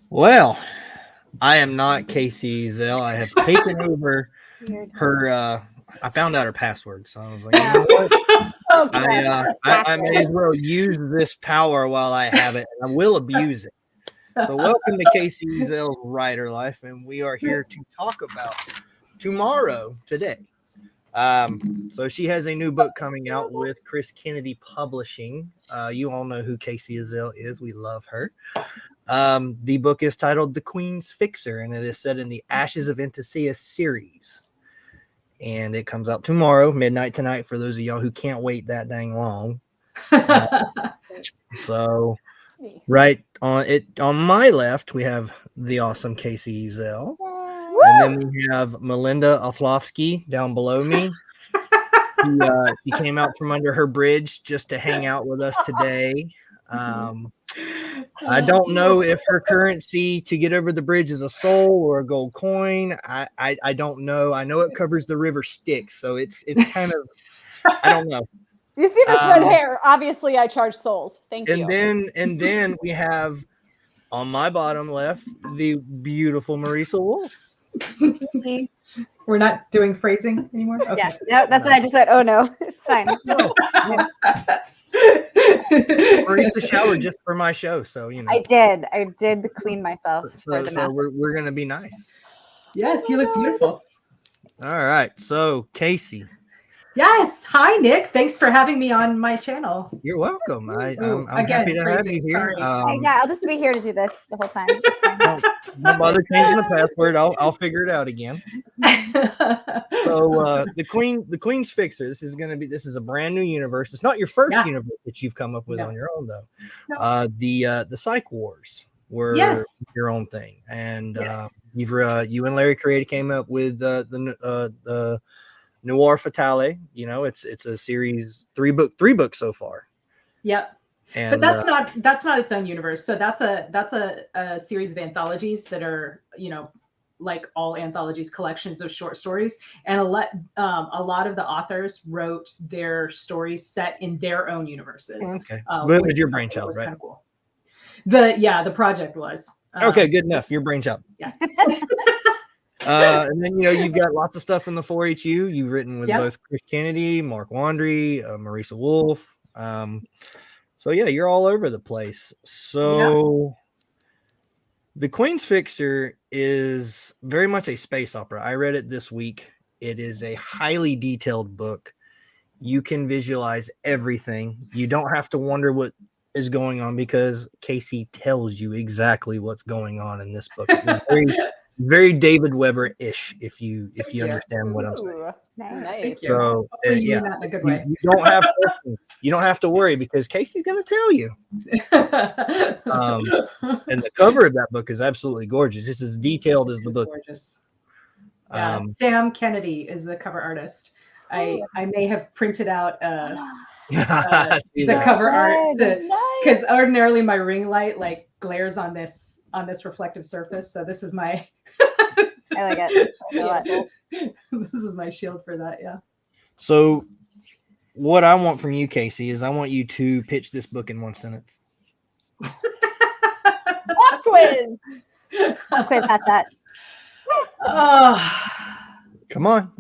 Well, I am not Casey Zell. I have taken over Weird. her. I found out her password, so I was like, you know what? Okay. I may as well use this power while I have it, and I will abuse it. So, welcome to Casey Zell's Writer Life, and we are here to talk about today. So she has a new book coming out with Chris Kennedy Publishing. You all know who Casey Zell is. We love her. The book is titled The Queen's Fixer, and it is set in the Ashes of Intisea series. And it comes out tomorrow, midnight tonight, for those of y'all who can't wait that dang long. So right on my left, we have the awesome Casey Zell. And then we have Melinda Oflofsky down below me. She came out from under her bridge just to hang out with us today. I don't know if her currency to get over the bridge is a soul or a gold coin. I don't know. I know it covers the river Styx, so it's kind of, I don't know. You see this red hair? Obviously, I charge souls. Thank you. And then we have on my bottom left the beautiful Marisa Wolf. We're not doing phrasing anymore? Okay. Yeah, no, that's what I just said. Oh, no. It's fine. No. Marisa showered just for my show, so, you know. I did clean myself for the so we're going to be nice. Yes, you look beautiful. All right. So, Casey. Yes. Hi, Nick. Thanks for having me on my channel. You're welcome. I'm happy to have you here. Yeah, I'll just be here to do this the whole time. Don't bother changing the password. I'll figure it out again. So the Queen's Fixer. This is a brand new universe. It's not your first universe that you've come up with on your own though. No. The Psych Wars were your own thing, and you and Larry Creator came up with the Noir Fatale. You know, it's a series, three books so far. Yep. And, but that's not its own universe. So that's a series of anthologies that are, you know, like all anthologies, collections of short stories. And a lot of the authors wrote their stories set in their own universes. Okay. What was your brainchild, right? Kind of cool. The project was. Okay, good enough. Your brainchild. Yeah. And then, you know, you've got lots of stuff in the 4HU. You've written with both Chris Kennedy, Mark Wandry, Marisa Wolf. So, yeah, you're all over the place. So The Queen's Fixer is very much a space opera. I read it this week. It is a highly detailed book. You can visualize everything. You don't have to wonder what is going on because Casey tells you exactly what's going on in this book. Very David Weber-ish, if you understand what I'm saying. Nice. So in a good way. You don't have to worry because Casey's going to tell you. And the cover of that book is absolutely gorgeous. It's as detailed as the book. Gorgeous. Yeah, Sam Kennedy is the cover artist. I may have printed out the cover art because ordinarily my ring light like glares on this reflective surface. So this is my I like it. This is my shield for that. Yeah. So what I want from you, Casey, is I want you to pitch this book in one sentence. Pop quiz. Pop quiz, hot shot. Come on.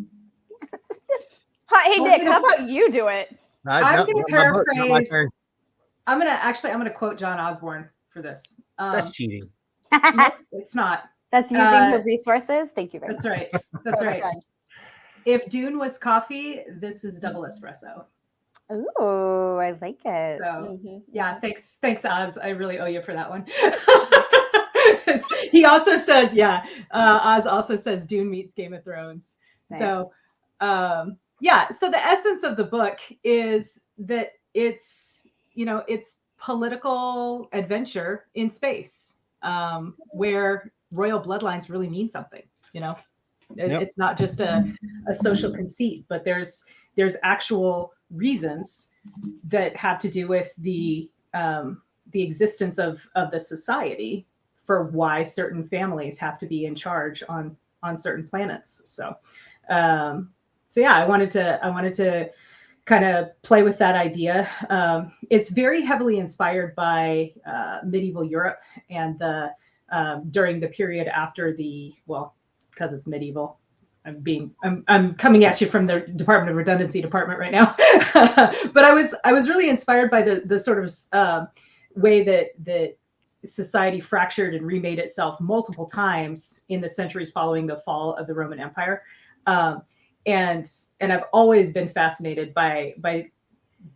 Hey, Nick, how about you do it? I'm going to paraphrase. I'm going to quote John Osborne for this. That's cheating. No, it's not. That's using her resources. Thank you very much. That's right. That's right. If Dune was coffee, this is double espresso. Ooh, I like it. So, yeah, thanks, Oz. I really owe you for that one. He also says, Oz also says Dune meets Game of Thrones. Nice. So, so the essence of the book is that it's political adventure in space, where royal bloodlines really mean something. You know, it's not just a social conceit, but there's actual reasons that have to do with the existence of the society for why certain families have to be in charge on certain planets. So I wanted to kind of play with that idea. It's very heavily inspired by medieval Europe and the during the period after because it's medieval. I'm coming at you from the Department of Redundancy department right now. But I was really inspired by the sort of way that society fractured and remade itself multiple times in the centuries following the fall of the Roman Empire. And I've always been fascinated by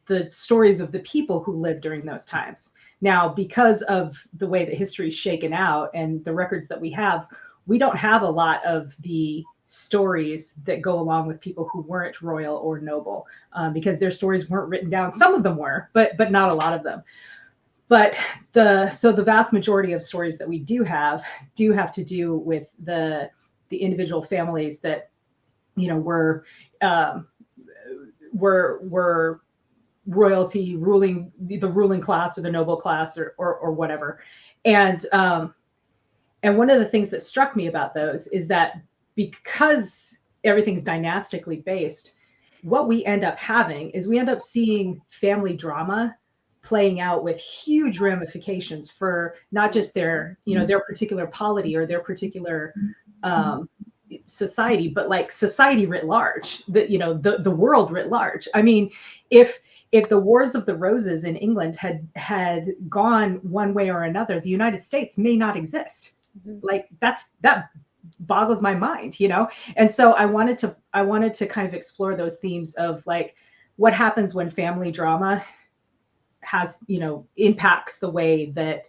the stories of the people who lived during those times. Now, because of the way that history is shaken out and the records that we don't have a lot of the stories that go along with people who weren't royal or noble, because their stories weren't written down. Some of them were, but not a lot of them. But the vast majority of stories that we do have to do with the individual families that, you know, were royalty, ruling the ruling class or the noble class or whatever. And one of the things that struck me about those is that because everything's dynastically based, what we end up having is we end up seeing family drama playing out with huge ramifications for not just their particular polity or their particular society, but like society writ large, the world writ large. I mean, if the Wars of the Roses in England had gone one way or another, the United States may not exist. Like that boggles my mind, you know? And so I wanted to kind of explore those themes of like what happens when family drama impacts the way that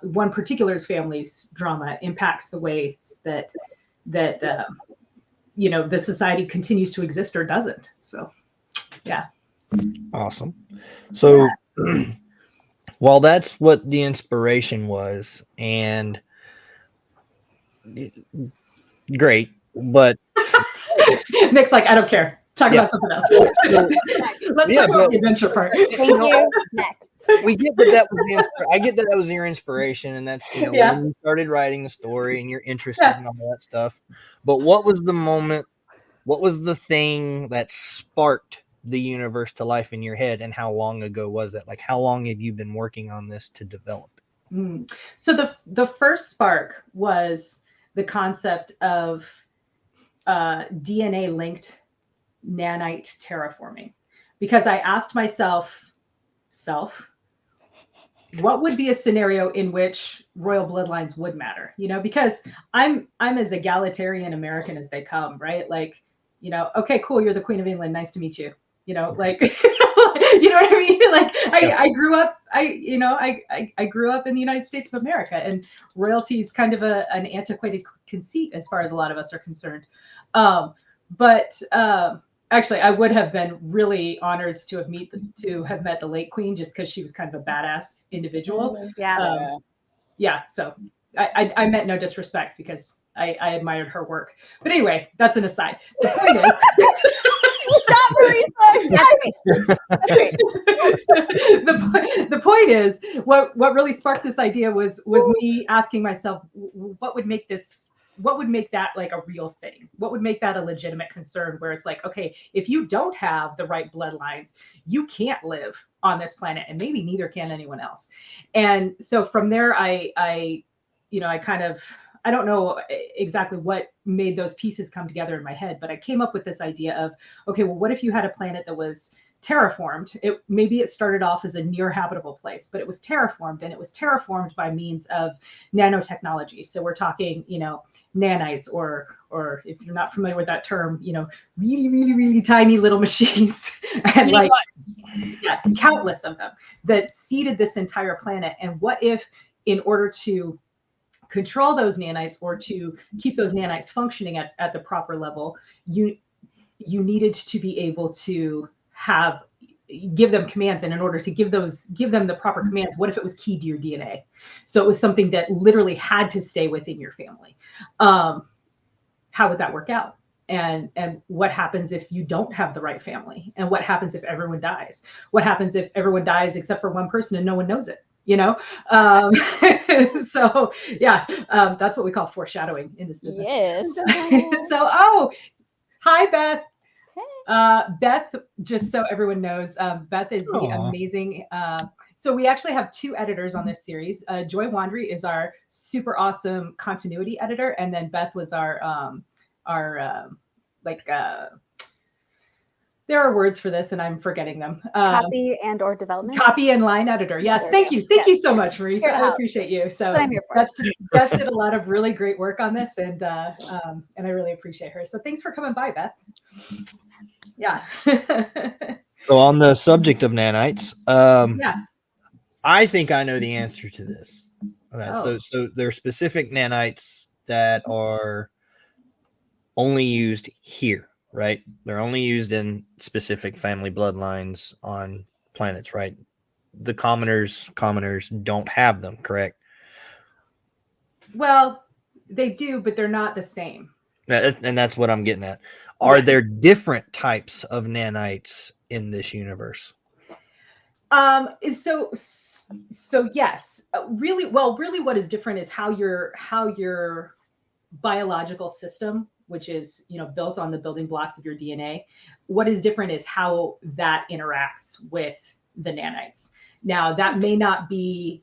one particular family's drama impacts the way that the society continues to exist or doesn't. So, yeah. Awesome. So while that's what the inspiration was, and great, but Nick's like, I don't care. Talk about something else. Let's talk about the adventure part. Thank you. Next. We get that was I get that was your inspiration, and that's when you started writing the story and you're interested in all that stuff. But what was the moment? What was the thing that sparked the universe to life in your head, and how long ago was that? Like, how long have you been working on this to develop it? So the first spark was the concept of DNA linked nanite terraforming, because I asked myself, what would be a scenario in which royal bloodlines would matter? You know, because I'm as egalitarian American as they come, right? Like, you know, okay, cool, you're the Queen of England, nice to meet you. You know, like, you know what I mean? Like, I grew up, I grew up in the United States of America, and royalty is kind of an antiquated conceit as far as a lot of us are concerned. But actually, I would have been really honored to have met the late Queen, just because she was kind of a badass individual. Yeah. So I meant no disrespect, because I admired her work. But anyway, that's an aside. The point is, the point is, what really sparked this idea was me asking myself, what would make that like a real thing? What would make that a legitimate concern, where it's like, okay, if you don't have the right bloodlines, you can't live on this planet, and maybe neither can anyone else. And so from there, I don't know exactly what made those pieces come together in my head, but I came up with this idea of, okay, well, what if you had a planet that was terraformed? Maybe it started off as a near habitable place, but it was terraformed, and it was terraformed by means of nanotechnology. So we're talking, you know, nanites, or if you're not familiar with that term, you know, really, really, really tiny little machines, and like, yes, countless of them that seeded this entire planet. And what if, in order to control those nanites, or to keep those nanites functioning at the proper level, you needed to be able to give them commands, and in order to give them the proper commands, what if it was keyed to your DNA? So it was something that literally had to stay within your family. How would that work out? And what happens if you don't have the right family? And what happens if everyone dies? What happens if everyone dies except for one person and no one knows it? You know? So yeah, that's what we call foreshadowing in this business. Yes. So, oh, hi, Beth. Beth, just so everyone knows, Beth is the amazing. So we actually have 2 editors on this series. Joy Wandry is our super awesome continuity editor, and then Beth was our there are words for this, and I'm forgetting them. Copy and or development. Copy and line editor. Yes, thank you you so much, Marisa. I appreciate you. So Beth did a lot of really great work on this, and I really appreciate her. So thanks for coming by, Beth. Yeah. So on the subject of nanites, I think I know the answer to this. Okay, so there are specific nanites that are only used here, right? They're only used in specific family bloodlines on planets, right? The commoners don't have them, correct? Well, they do, but they're not the same. And that's what I'm getting at. Are there different types of nanites in this universe? So yes, really what is different is how your biological system, which is, built on the building blocks of your DNA, what is different is how that interacts with the nanites. Now, that may not be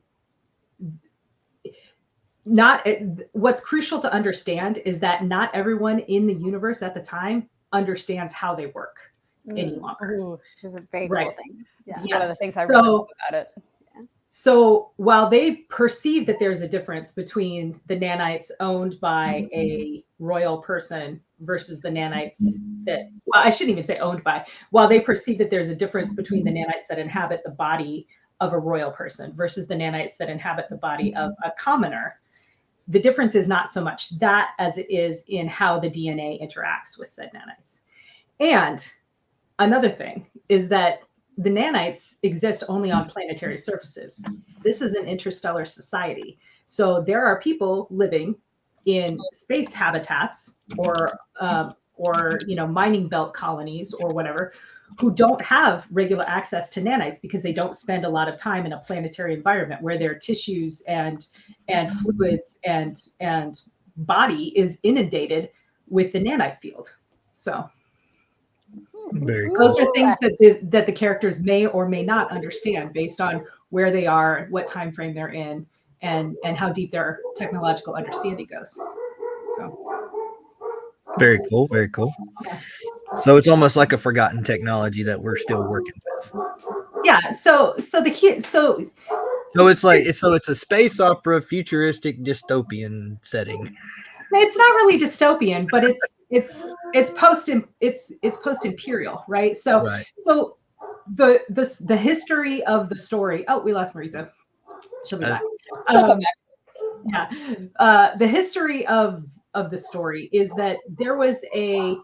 what's crucial to understand is that not everyone in the universe at the time understands how they work any longer. Which is a very cool thing. Yeah. Yes. One of the things I really love about it. So while they perceive that there's a difference between the nanites owned by a royal person versus the nanites I shouldn't even say owned by, while they perceive that there's a difference between the nanites that inhabit the body of a royal person versus the nanites that inhabit the body of a commoner, the difference is not so much that as it is in how the DNA interacts with said nanites. And another thing is that the nanites exist only on planetary surfaces. This is an interstellar society. So there are people living in space habitats or mining belt colonies or whatever, who don't have regular access to nanites because they don't spend a lot of time in a planetary environment where their tissues and fluids and body is inundated with the nanite field. So Very cool. Those are things that the characters may or may not understand based on where they are, what time frame they're in, and how deep their technological understanding goes. So. Very cool. Very cool. Yeah. So it's almost like a forgotten technology that we're still working with. Yeah. So it's a space opera, futuristic, dystopian setting. It's not really dystopian, but it's post imperial, right? So right. So the history of the story. Oh, we lost Marisa. She'll be back. She'll come back. Yeah. The history of the story is that there was a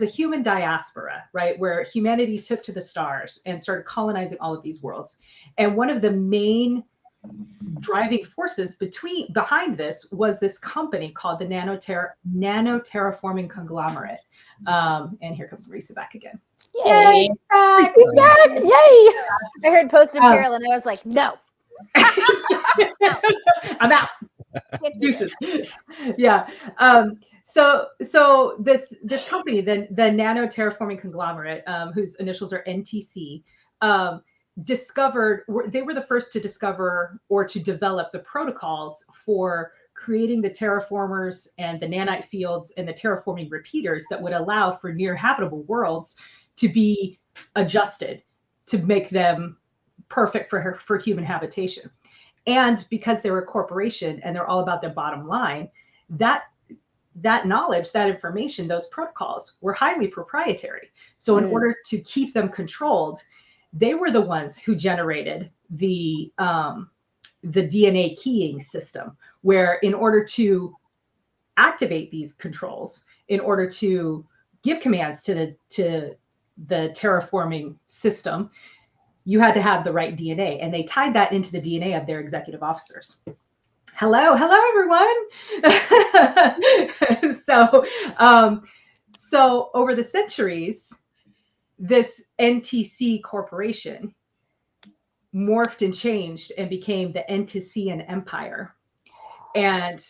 human diaspora, right, where humanity took to the stars and started colonizing all of these worlds. And one of the main driving forces behind this was this company called the Nano-Terraforming Conglomerate. And here comes Marisa back again. Yay! He's back! Yay! I heard post-imperial and I was like, no. No. I'm out. Deuces. Yeah. So this company, the Nano-Terraforming Conglomerate, whose initials are NTC, they were the first to discover or to develop the protocols for creating the terraformers and the nanite fields and the terraforming repeaters that would allow for near habitable worlds to be adjusted to make them perfect for human habitation. And because they're a corporation and they're all about their bottom line, that knowledge, that information, those protocols were highly proprietary. So in order to keep them controlled, they were the ones who generated the DNA keying system, where in order to activate these controls, in order to give commands to the terraforming system, you had to have the right DNA, and they tied that into the DNA of their executive officers. Hello, everyone. So over the centuries, this NTC corporation morphed and changed and became the NTCN Empire. And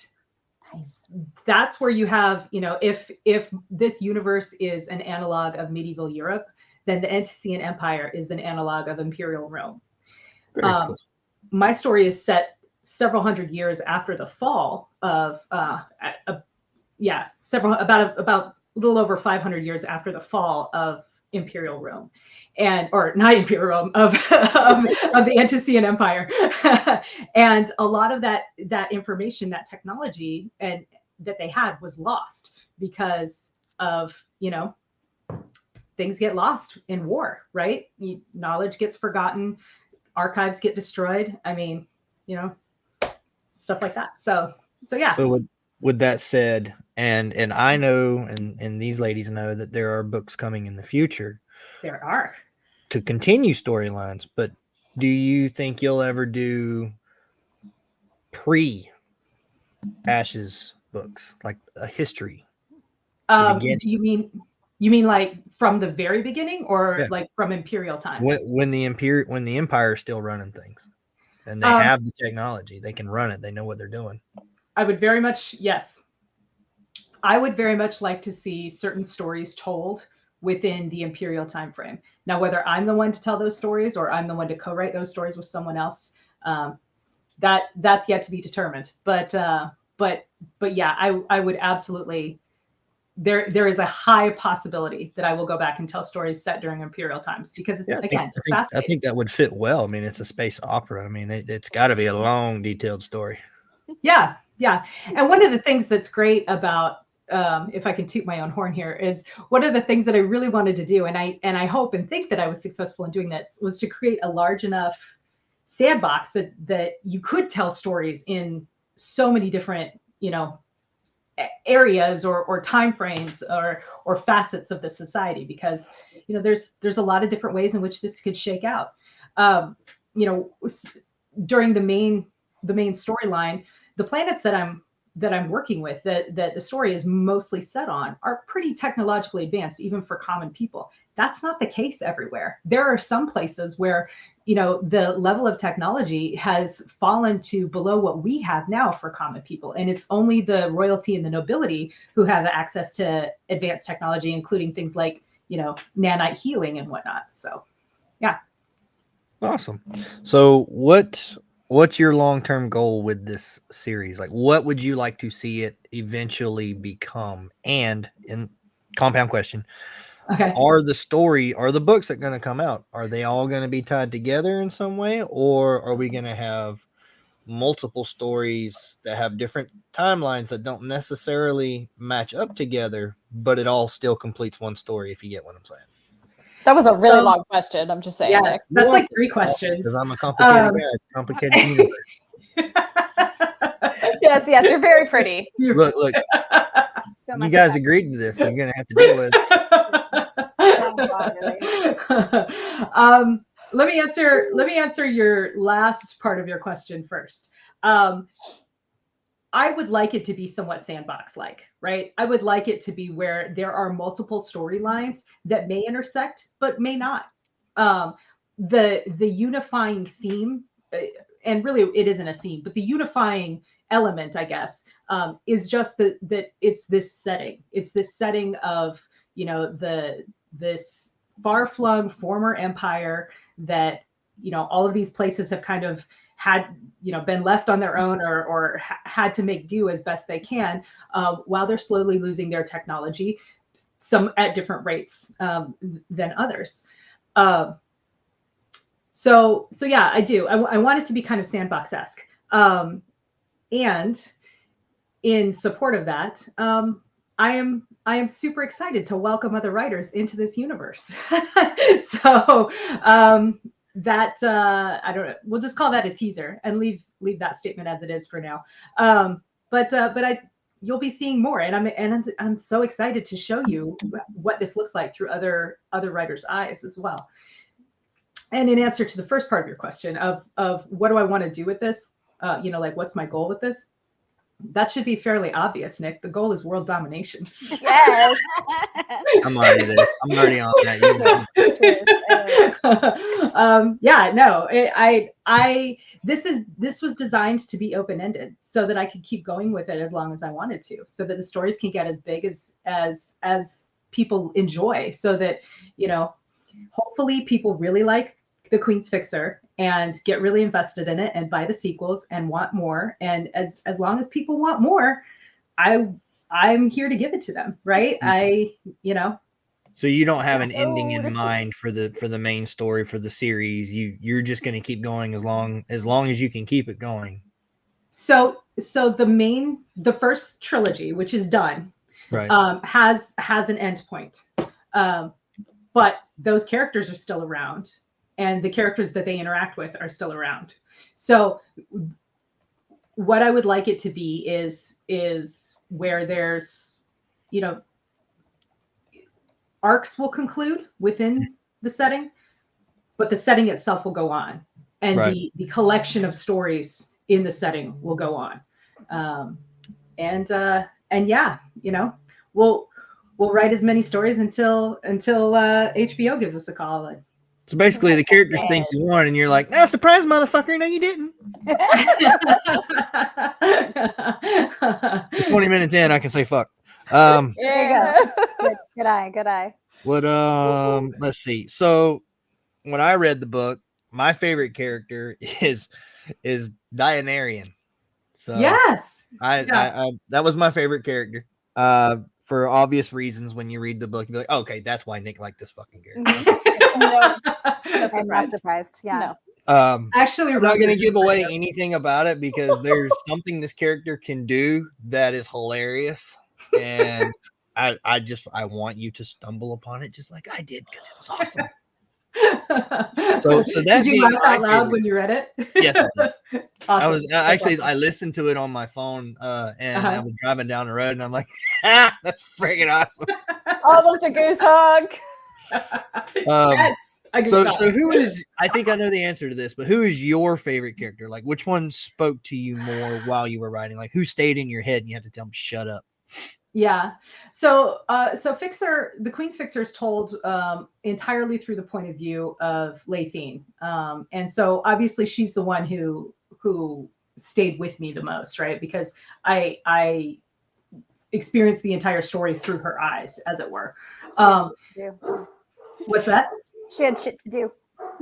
Nice. That's where you have, if this universe is an analog of medieval Europe, then the Antician Empire is an analog of Imperial Rome. Cool. My story is set several hundred years after the fall of, about a little over 500 years after the fall of Imperial Rome, or not Imperial Rome, of the Antician Empire. And a lot of that information, that technology and that they had was lost because of, things get lost in war, right? Knowledge gets forgotten, archives get destroyed. I mean, stuff like that. So yeah. So with that said, and I know, and these ladies know that there are books coming in the future. There are. To continue storylines, but do you think you'll ever do pre-Ashes books, like a history? You mean like from the very beginning, or like from Imperial times? When the Empire is still running things, and they have the technology, they can run it. They know what they're doing. I would very much like to see certain stories told within the Imperial time frame. Now, whether I'm the one to tell those stories or I'm the one to co-write those stories with someone else, that's yet to be determined. But yeah, I would absolutely. There is a high possibility that I will go back and tell stories set during Imperial times, because it's fascinating. I think that would fit well. I mean, it's a space opera. I mean, it's got to be a long, detailed story. Yeah. And one of the things that's great about, if I can toot my own horn here, is one of the things that I really wanted to do, and I hope and think that I was successful in doing that, was to create a large enough sandbox that you could tell stories in so many different, areas or time frames or facets of the society, because there's a lot of different ways in which this could shake out. During the main storyline, the planets that I'm working with, that the story is mostly set on, are pretty technologically advanced, even for common people. That's not the case everywhere. There are some places where, the level of technology has fallen to below what we have now for common people. And it's only the royalty and the nobility who have access to advanced technology, including things like, nanite healing and whatnot. So, yeah. Awesome. So what's your long-term goal with this series? Like, what would you like to see it eventually become? And in compound question, okay, are the books that are going to come out, are they all going to be tied together in some way, or are we going to have multiple stories that have different timelines that don't necessarily match up together, but it all still completes one story, if you get what I'm saying? That was a really long question. I'm just saying. Yes, that's like 3 questions. Because I'm a complicated guy. Complicated universe. Yes, you're very pretty. Look. So you guys agreed to this, so you're gonna have to deal with it. Let me answer your last part of your question first. I would like it to be somewhat sandbox-like, right? I would like it to be where there are multiple storylines that may intersect, but may not. The unifying theme, and really it isn't a theme, but the unifying element, I guess, is just that it's this setting. It's this setting of, this far-flung former empire that, all of these places have kind of had, been left on their own or had to make do as best they can, while they're slowly losing their technology, some at different rates than others. So yeah, I do. I want it to be kind of sandbox-esque. And in support of that, I am super excited to welcome other writers into this universe. So that I don't know. We'll just call that a teaser and leave that statement as it is for now. But you'll be seeing more, and I'm so excited to show you what this looks like through other writers' eyes as well. And in answer to the first part of your question of what do I want to do with this, like what's my goal with this? That should be fairly obvious, Nick. The goal is world domination. Yes. I'm already there. I'm already on that. Yeah, no, this was designed to be open-ended so that I could keep going with it as long as I wanted to, so that the stories can get as big as people enjoy, so that, you know, hopefully people really like the Queen's Fixer and get really invested in it and buy the sequels and want more. And as long as people want more, I'm here to give it to them, right? So you don't have an ending in mind for the main story for the series. You're just going to keep going as long as you can keep it going. So the first trilogy, which is done, right, has an end point, but those characters are still around, and the characters that they interact with are still around. So what I would like it to be is where there's, you know, arcs will conclude within the setting, but the setting itself will go on, and the collection of stories in the setting will go on. And yeah, you know, we'll write as many stories until HBO gives us a call. So basically, the characters think you won, and you're like, "Nah, surprise, motherfucker! No, you didn't." 20 minutes in, I can say fuck. There you go. Good eye. What? Let's see. So when I read the book, my favorite character is Dianarian. So yes, I that was my favorite character. For obvious reasons, when you read the book, you're like, okay, that's why Nick liked this fucking character. I'm not surprised. Yeah. No. Actually, I'm not going to give away anything about it because there's something this character can do that is hilarious, and I want you to stumble upon it just like I did because it was awesome. So that did you laugh out loud when you read it? Yes, I did. Awesome. I listened to it on my phone, and I was driving down the road, and I'm like, that's freaking awesome. Almost a goose hug. Yes. So who is, I think I know the answer to this, but who is your favorite character? Like, which one spoke to you more while you were writing? Like, who stayed in your head and you had to tell them, shut up? Yeah. So FIXER, the Queen's Fixer is told entirely through the point of view of Laytheen. And so obviously she's the one who stayed with me the most, right? Because I experienced the entire story through her eyes, as it were. What's that? She had shit to do.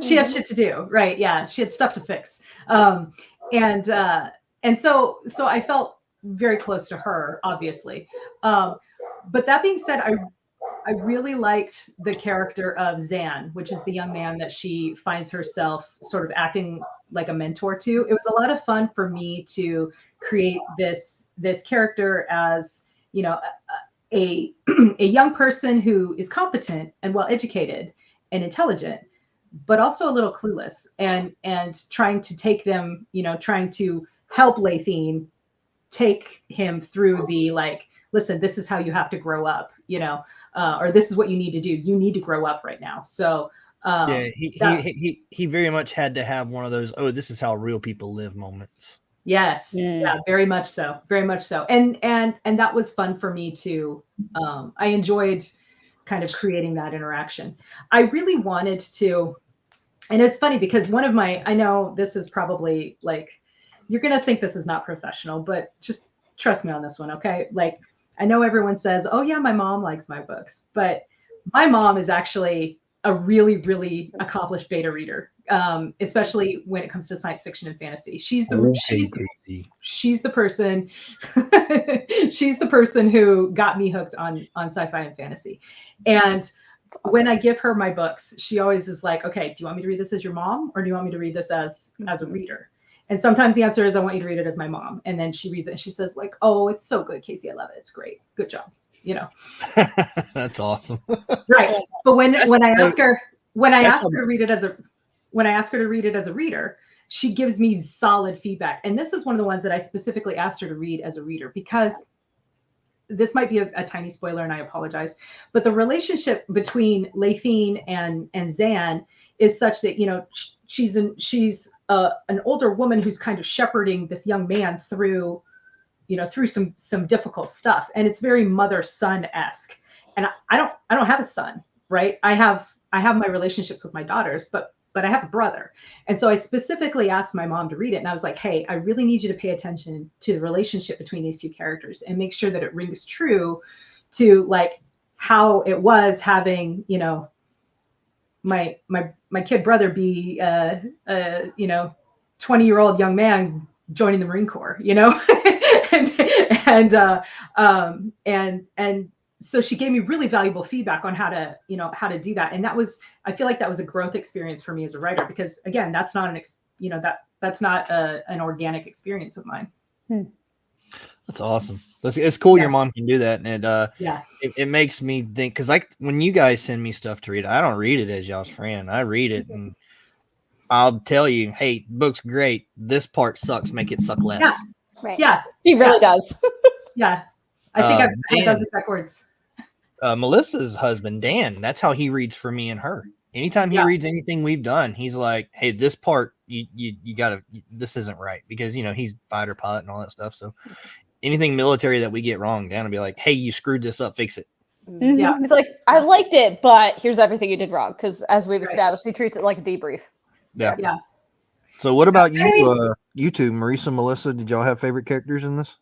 She had shit to do, right? Yeah, she had stuff to fix. And so I felt very close to her, obviously. But that being said, I really liked the character of Zan, which is the young man that she finds herself sort of acting like a mentor to. It was a lot of fun for me to create this character as, you know, a young person who is competent and well educated and intelligent, but also a little clueless, and trying to take them, you know, trying to help Laytheen take him through the, like, listen, this is how you have to grow up, you know, or this is what you need to do. You need to grow up right now. So yeah, he very much had to have one of those, oh, this is how real people live moments. Yes. Yeah, very much so. Very much so. And that was fun for me too. I enjoyed kind of creating that interaction. I really wanted to, and it's funny because I know this is probably like, you're going to think this is not professional, but just trust me on this one. Okay. Like, I know everyone says, oh yeah, my mom likes my books, but my mom is actually a really, really accomplished beta reader. Especially when it comes to science fiction and fantasy. She's the person she's the person who got me hooked on sci-fi and fantasy. And awesome. When I give her my books, she always is like, okay, do you want me to read this as your mom, or do you want me to read this as a reader? And sometimes the answer is, I want you to read it as my mom. And then she reads it and she says, like, oh, it's so good, Casey. I love it. It's great. Good job. You know. That's awesome. Right. But when I ask her to read it as a reader, she gives me solid feedback. And this is one of the ones that I specifically asked her to read as a reader, because this might be a tiny spoiler and I apologize, but the relationship between Laytheen and Zan is such that, you know, she's an older woman who's kind of shepherding this young man through through some difficult stuff, and it's very mother-son-esque. And I don't have a son, right? I have my relationships with my daughters, but I have a brother. And so I specifically asked my mom to read it. And I was like, hey, I really need you to pay attention to the relationship between these two characters and make sure that it rings true to like how it was having, my kid brother be a 20-year-old young man joining the Marine Corps, and so she gave me really valuable feedback on how to do that. And I feel like that was a growth experience for me as a writer, because again, that's not that's not an organic experience of mine. That's awesome. It's cool. Your mom can do that. And it makes me think, because like when you guys send me stuff to read, I don't read it as y'all's friend. I read it and I'll tell you, hey, book's great. This part sucks. Make it suck less. Yeah. Right. Yeah. He really does. Yeah. I think I've heard those exact words. Melissa's husband, Dan, that's how he reads for me and her. Anytime he reads anything we've done, he's like, hey, this part, you gotta, this isn't right, because, he's fighter pilot and all that stuff. So anything military that we get wrong, Dan will be like, hey, you screwed this up, fix it. Mm-hmm. Yeah. He's like, I liked it, but here's everything you did wrong. Because as we've established, he treats it like a debrief. Yeah. Yeah. So what about you, you two, Marisa, Melissa? Did y'all have favorite characters in this?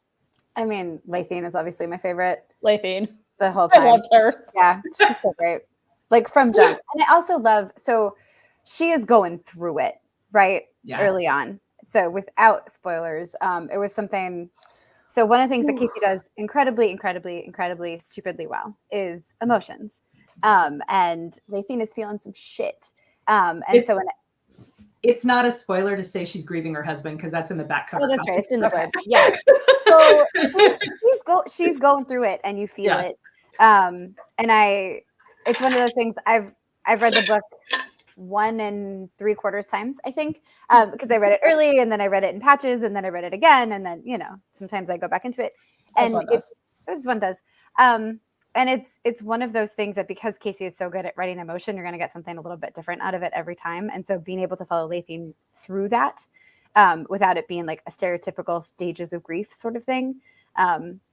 I mean, Latine is obviously my favorite. Latine. The whole time. I loved her. Yeah, she's so great. Like from jump. And I also love, so she is going through it, right? Yeah. Early on. So without spoilers, it was something. So one of the things that Casey does incredibly stupidly well is emotions. And Latine is feeling some shit. So when it's not a spoiler to say she's grieving her husband, because that's in the back cover. Oh, that's right. It's in the book. Yeah. So she's going through it, and you feel it. And it's one of those things. I've read the book 1 3/4 times, I think, because I read it early, and then I read it in patches, and then I read it again, and then sometimes I go back into it, and as one does. And it's one of those things that, because Casey is so good at writing emotion, you're going to get something a little bit different out of it every time. And so being able to follow Latine through that, without it being like a stereotypical stages of grief sort of thing,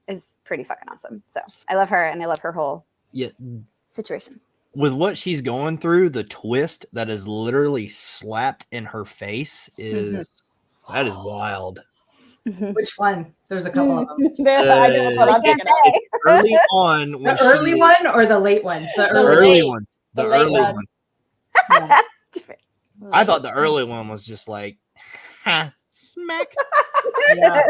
is pretty fucking awesome. So I love her, and I love her whole situation. With what she's going through, the twist that is literally slapped in her face is that is wild. Which one? There's a couple of them. I know what I'm thinking of. Early on. The early one or the late one? The early one. The early late one. Yeah. I thought the early one was just like, smack. Yeah.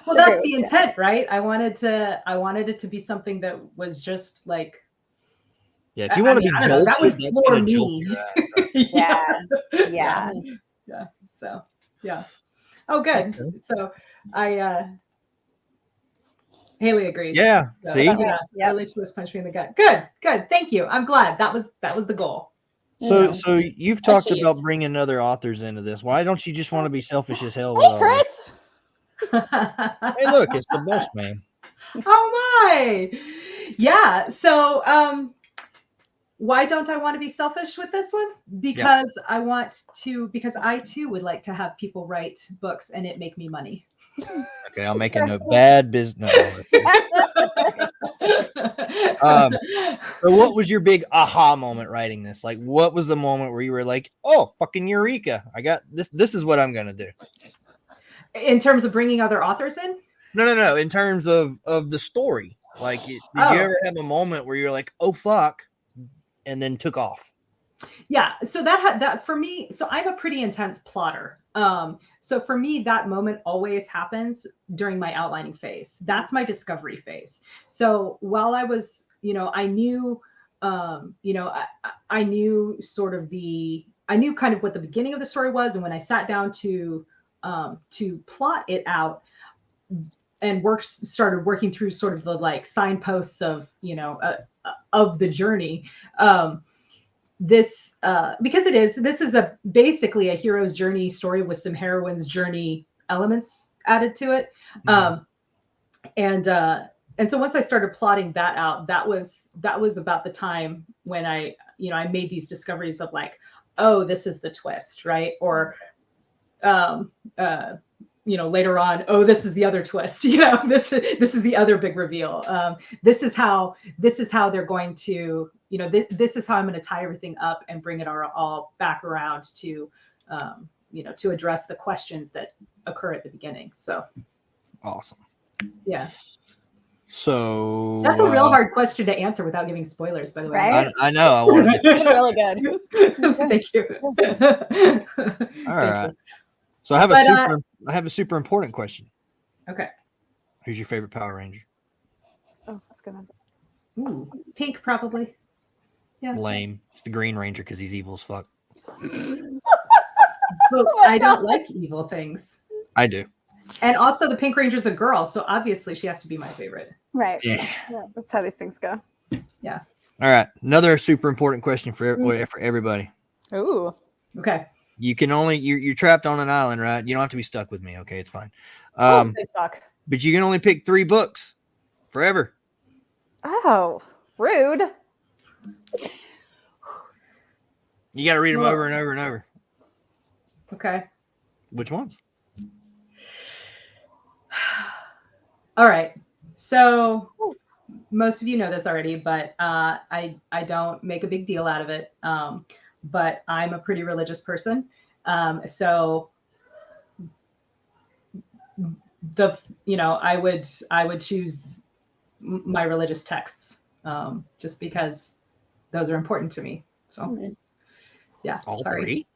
Well, that's the intent, right? I wanted it to be something that was just like. Yeah, if you want to be jolted, that would that's floor going to jolt me. you. Yeah. So, yeah. Oh, good. Okay. So, Haley agrees. Yeah. So, see. Really twist punched me in the gut. Good. Thank you. I'm glad that was the goal. So you've talked about bringing other authors into this. Why don't you just want to be selfish as hell? Hey, Chris. Hey, look, it's the boss man. Oh my. Yeah. So, why don't I want to be selfish with this one? Because because I too would like to have people write books and it make me money. Okay, I'll make a bad business. So what was your big aha moment writing this? Like, what was the moment where you were like, oh, fucking eureka, I got this. This is what I'm going to do. In terms of bringing other authors in? No. In terms of the story. Like, did you ever have a moment where you're like, oh, fuck, and then took off? Yeah. So that for me, so I'm a pretty intense plotter. So for me, that moment always happens during my outlining phase. That's my discovery phase. So while I was, I knew, I knew I knew kind of what the beginning of the story was. And when I sat down to plot it out and started working through sort of the like signposts of, of the journey, this because this is basically a hero's journey story with some heroine's journey elements added to it. And so once I started plotting that out, that was about the time when I made these discoveries of like, oh, this is the twist, right? Or later on, oh, this is the other twist. This is the other big reveal. This is how they're going to, this is how I'm going to tie everything up and bring it all back around to, to address the questions that occur at the beginning. So awesome. Yeah. So that's a real hard question to answer without giving spoilers, by the way. Right? I know. I wanted to. It's really good. Thank you. All Thank right. you. So I have a super important question. Okay. Who's your favorite Power Ranger? Oh, that's good. Ooh, pink, probably. Yeah. Lame. It's the Green Ranger because he's evil as fuck. Well, I don't like evil things. I do. And also, the Pink Ranger's a girl, so obviously she has to be my favorite. Right. Yeah. That's how these things go. Yeah. All right. Another super important question for everybody. Ooh. Okay. You can only you're trapped on an island, right? You don't have to be stuck with me. Okay, it's fine. Big talk. But you can only pick 3 books forever. Oh, rude. You got to read them over and over and over. Okay. Which ones? All right. So most of you know this already, but I don't make a big deal out of it. But I'm a pretty religious person. So I would choose my religious texts just because those are important to me. So yeah. All sorry. 3?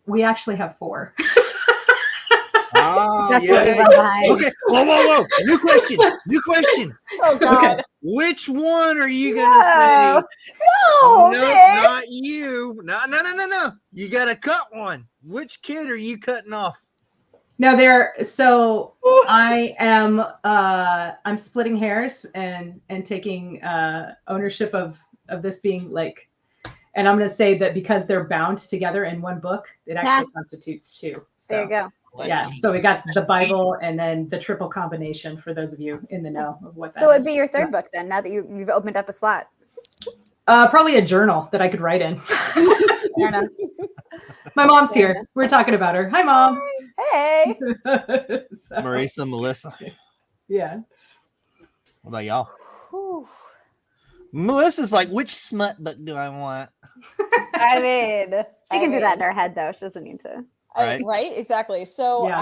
We actually have 4. Oh, That's yeah. what we run behind. Okay. Whoa. New question. Oh God. Okay. Which one are you going to say? No, No, Nick. not you. No. You got to cut one. Which kid are you cutting off? No, I am I'm splitting hairs and taking ownership of this being like, and I'm going to say that because they're bound together in one book, it actually constitutes 2. So, There you go. Yeah. So we got the Bible and then the triple combination for those of you in the know of what that So it'd is. be your third book then, now that you've opened up a slot. Probably a journal that I could write in. Fair enough. My mom's here. We're talking about her. Hi, Mom. Hey. So, Marisa, Melissa. yeah. What about y'all? Whew. Melissa's like, which smut book do I want? I mean, She can do that in her head though. She doesn't need to. Right. Right, exactly. So Yeah.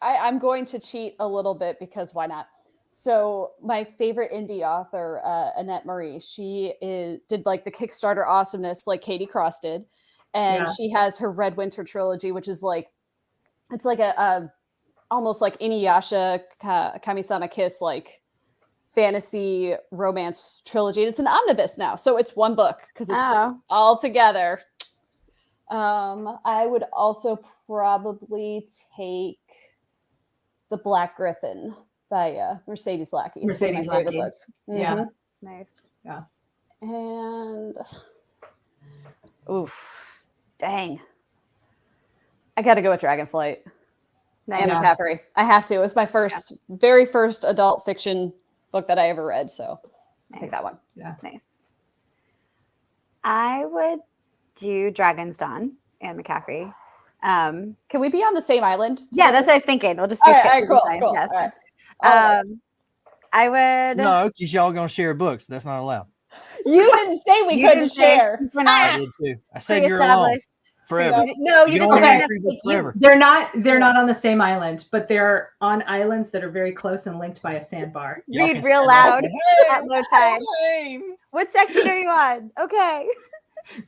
I'm going to cheat a little bit because why not? So my favorite indie author, Annette Marie, she did like the Kickstarter awesomeness like Katie Cross did. And she has her Red Winter trilogy, which is like, it's like a almost like Inuyasha Kami-sama Kiss, like fantasy romance trilogy. And it's an omnibus now. So it's one book because it's all together. I would also probably take The Black Griffin by Mercedes Lackey. Mercedes Lackey. Yeah. Nice. Yeah. And oof, dang. I got to go with Dragonflight. Nice. Anna McCaffrey. I have to. It was my very first adult fiction book that I ever read. So I think that one. Yeah. Nice. I would do Dragon's Dawn and McCaffrey. Can we be on the same island? Yeah, that's what I was thinking. We'll just All switch right, it. cool. Yes. All right. I would. No, because y'all gonna share books. That's not allowed. You didn't say we couldn't share. We're I not did too. I said you're alone forever. No, You you can just only said have 3 books forever. They're not on the same island, but they're on islands that are very close and linked by a sandbar. Y'all read can real stand loud up. at low tide. Hey. What section are you on? Okay.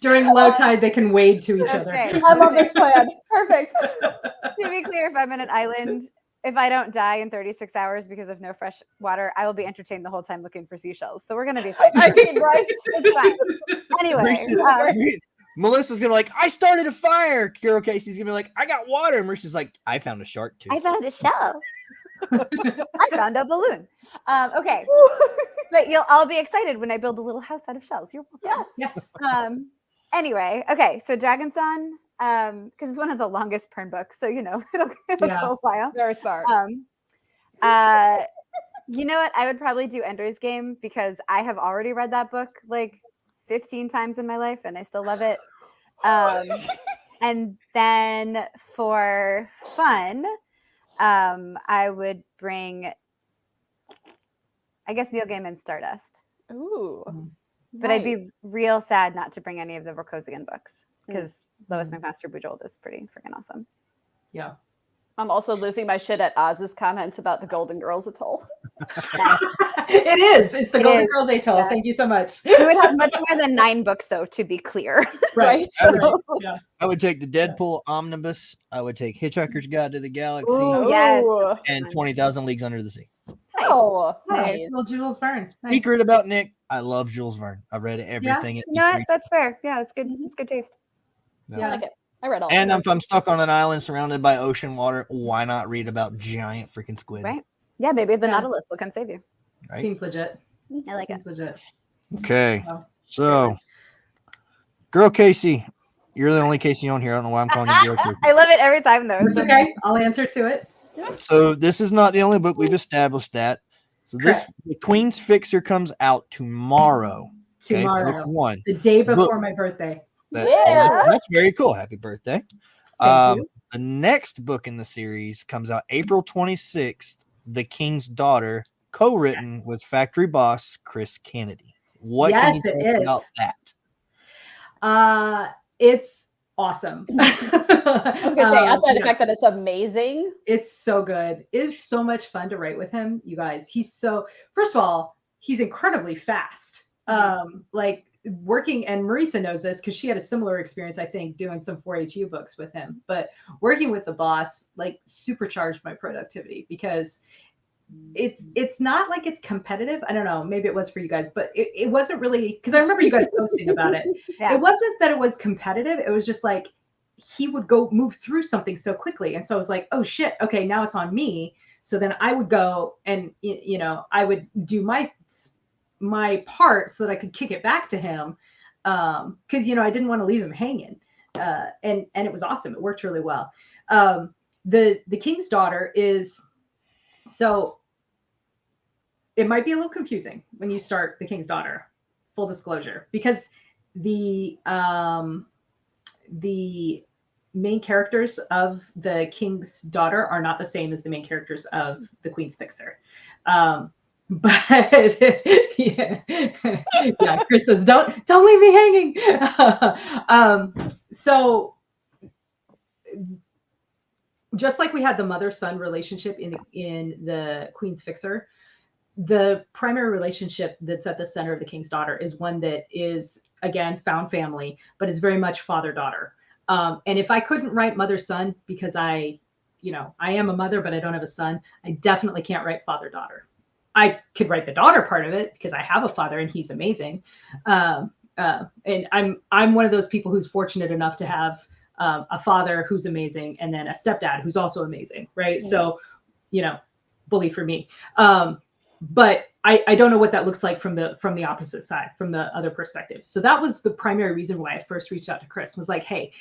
During low tide, they can wade to each That's other. great. I love this plan. Perfect. To be clear, if I'm in an island, if I don't die in 36 hours because of no fresh water, I will be entertained the whole time looking for seashells. So we're going to be fine. I mean, right? It's fine. Anyway. Melissa's gonna be like, I started a fire. Carol Casey's gonna be like, I got water. And Marisha's like, I found a shark too. I found a shell. I found a balloon. Okay. But you'll all be excited when I build a little house out of shells. You're welcome. Yes. Anyway, okay. So Dragon's Dawn, because it's one of the longest Pern books. So, it'll go a while. Very smart. You know what? I would probably do Ender's Game because I have already read that book like 15 times in my life and I still love it. And then for fun, I would bring, I guess, Neil Gaiman's Stardust. Ooh. But I'd be real sad not to bring any of the Rokosigan books because Lois McMaster Bujold is pretty freaking awesome. Yeah. I'm also losing my shit at Oz's comments about the Golden Girls Atoll. It is. It's the Golden Girls Atoll. Yeah. Thank you so much. We would have much more than 9 books, though, to be clear. Right. I would take the Deadpool Omnibus. I would take Hitchhiker's Guide to the Galaxy. Ooh, yes. And 20,000 Leagues Under the Sea. Oh, nice. Well, Jules Verne. Nice. Secret about Nick. I love Jules Verne. I've read everything. Yeah, that's fair. Yeah, it's good. It's good taste. Yeah. I like it. I read all. And if I'm stuck on an island surrounded by ocean water, why not read about giant freaking squid? Right. Yeah, maybe the Nautilus will come save you. Right? Seems legit. I like Seems legit. Okay. So, Girl Casey. You're the only Casey on here. I don't know why I'm calling you Girl Casey. I love it every time, though. It's okay. I'll answer to it. So this is not the only book. We've established that. So the Queen's Fixer comes out tomorrow. Tomorrow. One. The day before my birthday. That's very cool. Happy birthday. The next book in the series comes out April 26th, The King's Daughter, co-written with factory boss Chris Kennedy. What can you tell us about that? It's awesome. I was gonna say, outside the fact that it's amazing, it's so good. It's so much fun to write with him, you guys. First of all, he's incredibly fast. Like working, and Marisa knows this because she had a similar experience, I think, doing some 4HU books with him. But working with the boss like supercharged my productivity because it's not like it's competitive. I don't know, maybe it was for you guys, but it wasn't really, because I remember you guys posting about it. Yeah. It wasn't that it was competitive. It was just like he would go move through something so quickly. And so I was like, oh shit, okay, now it's on me. So then I would go and, I would do my part so that I could kick it back to him. Because, I didn't want to leave him hanging. And it was awesome. It worked really well. The King's Daughter is, so it might be a little confusing when you start The King's Daughter, full disclosure, because the main characters of The King's Daughter are not the same as the main characters of The Queen's Fixer. But yeah, Chris says, don't leave me hanging. So just like we had the mother-son relationship in the Queen's Fixer, the primary relationship that's at the center of The King's Daughter is one that is, again, found family, but is very much father-daughter. And if I couldn't write mother-son because I am a mother, but I don't have a son, I definitely can't write father-daughter. I could write the daughter part of it because I have a father and he's amazing. And I'm one of those people who's fortunate enough to have a father who's amazing and then a stepdad who's also amazing, right? Mm-hmm. So, bully for me. But I don't know what that looks like from the opposite side, from the other perspective. So that was the primary reason why I first reached out to Chris, was like, hey,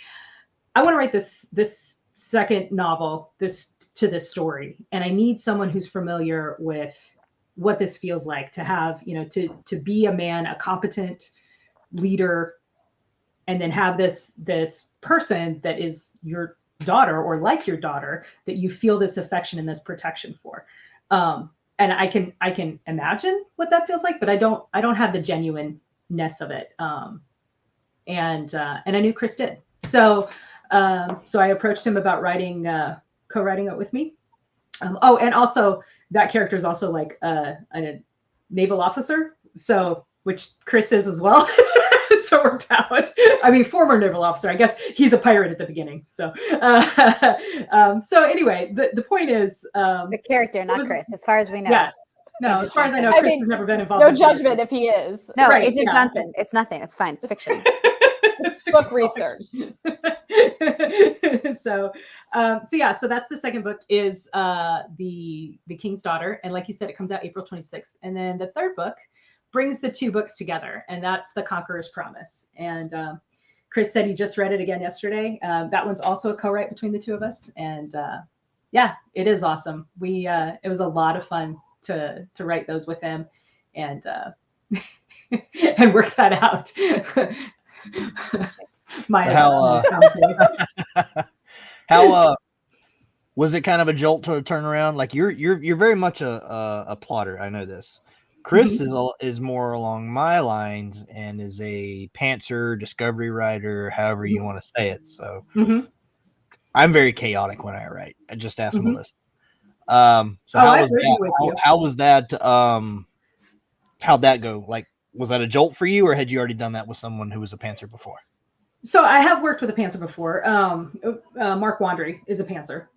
I want to write this second novel, this story. And I need someone who's familiar with what this feels like to have, to be a man, a competent leader, and then have this person that is your daughter or like your daughter that you feel this affection and this protection for. And I can imagine what that feels like, but I don't have the genuineness of it. And I knew Chris did. So I approached him about co-writing it with me. And also that character is also like a naval officer, which Chris is as well. So it worked out. I mean, former naval officer. I guess he's a pirate at the beginning. So anyway, the point is the character, not Chris, as far as we know. Yeah. No, as far as I know, Chris has never been involved. No judgment if he is. No, right, Agent Johnson. It's nothing. It's fine. It's fiction. It's book research. So that's the second book, is the King's Daughter, and like you said, it comes out April 26th. And then the third book brings the two books together, and that's The Conqueror's Promise. And Chris said he just read it again yesterday. That one's also a co-write between the two of us, and it is awesome. It was a lot of fun to write those with him, and and work that out. How was it kind of a jolt to turn around? Like you're very much a plotter. I know this. Chris is more along my lines and is a pantser, discovery writer, however you want to say it. So I'm very chaotic when I write. I just ask Melissa. So how was that? How'd that go? Like, was that a jolt for you, or had you already done that with someone who was a pantser before? So I have worked with a pantser before. Mark Wandry is a pantser.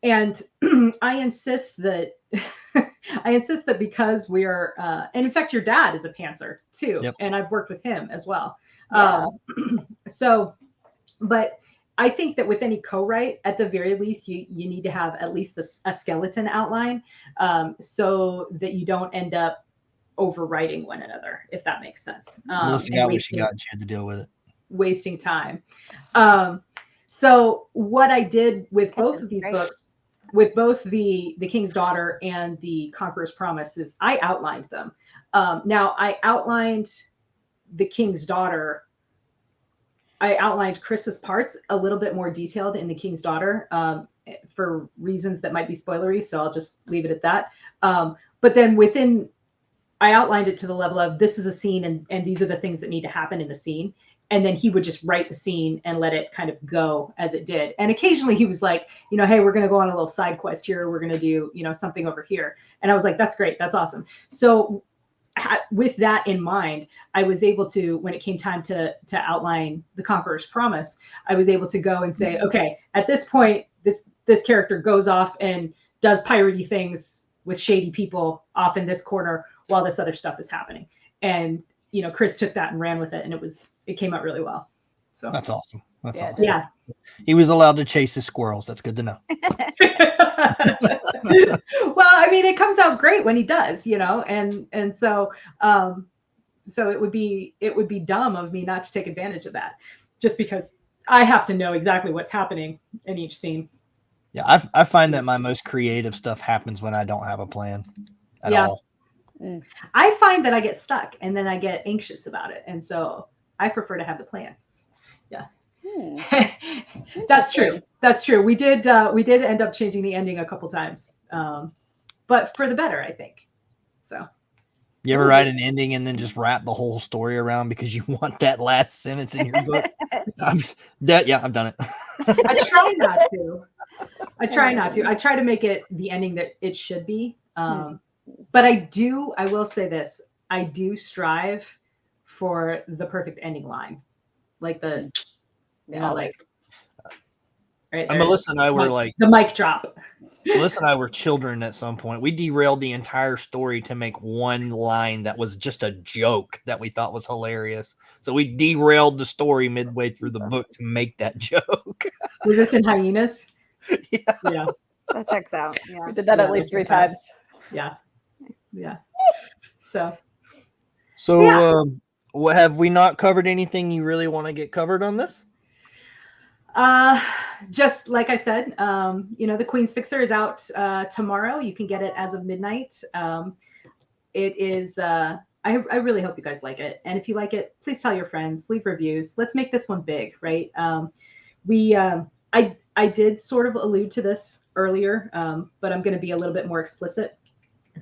And I insist that because we are, and in fact, your dad is a pantser too. Yep. And I've worked with him as well. Yeah. But I think that with any co-write, at the very least, you need to have at least a skeleton outline, so that you don't end up overwriting one another, if that makes sense. Melissa got what she got, and she had to deal with it. Wasting time. So what I did with both of these books, with both the King's Daughter and the Conqueror's Promise, is I outlined them. Now I outlined the King's Daughter. I outlined Chris's parts a little bit more detailed in the King's Daughter, for reasons that might be spoilery. So I'll just leave it at that. But then I outlined it to the level of, this is a scene and these are the things that need to happen in the scene. And then he would just write the scene and let it kind of go as it did. And occasionally he was like, hey, we're going to go on a little side quest here. We're going to do, something over here. And I was like, that's great. That's awesome. So with that in mind, I was able to, when it came time to outline the Conqueror's Promise, I was able to go and say, okay, at this point, this character goes off and does piratey things with shady people off in this corner while this other stuff is happening. And Chris took that and ran with it, and it came out really well. So that's awesome. That's awesome. Yeah. He was allowed to chase his squirrels. That's good to know. Well, I mean, it comes out great when he does, and so it would be dumb of me not to take advantage of that, just because I have to know exactly what's happening in each scene. Yeah, I find that my most creative stuff happens when I don't have a plan at all. I find that I get stuck and then I get anxious about it. And so I prefer to have the plan. Yeah. That's true. That's true. We did end up changing the ending a couple times. But for the better, I think. So. You ever write an ending and then just wrap the whole story around because you want that last sentence in your book? I've done it. I try not to. I try to make it the ending that it should be. But I will say this, I do strive for the perfect ending line. Like right Melissa and I were like the mic drop. Melissa and I were children at some point. We derailed the entire story to make one line that was just a joke that we thought was hilarious. So we derailed the story midway through the book to make that joke. Was this in Hyenas? Yeah. That checks out. Yeah. We did that at least 3 times. Yeah. Yeah. What have we not covered? Anything you really want to get covered on this? Just like I said, the Queen's Fixer is out tomorrow. You can get it as of midnight. It is. I really hope you guys like it, and if you like it, please tell your friends, leave reviews. Let's make this one big, right? I did sort of allude to this earlier, but I'm going to be a little bit more explicit.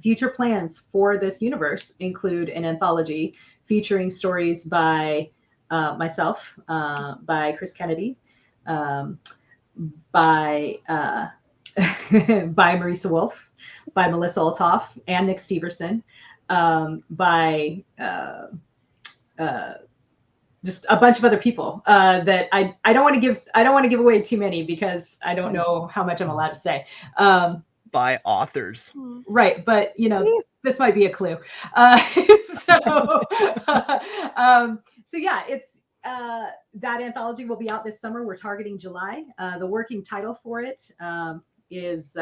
Future plans for this universe include an anthology featuring stories by myself, by Chris Kennedy, by Marisa Wolf, by Melissa Olthoff and Nick Steverson, by just a bunch of other people that I don't want to give away too many because I don't know how much I'm allowed to say. By authors, right? But this might be a clue. So yeah, it's that anthology will be out this summer. We're targeting July. The working title for it is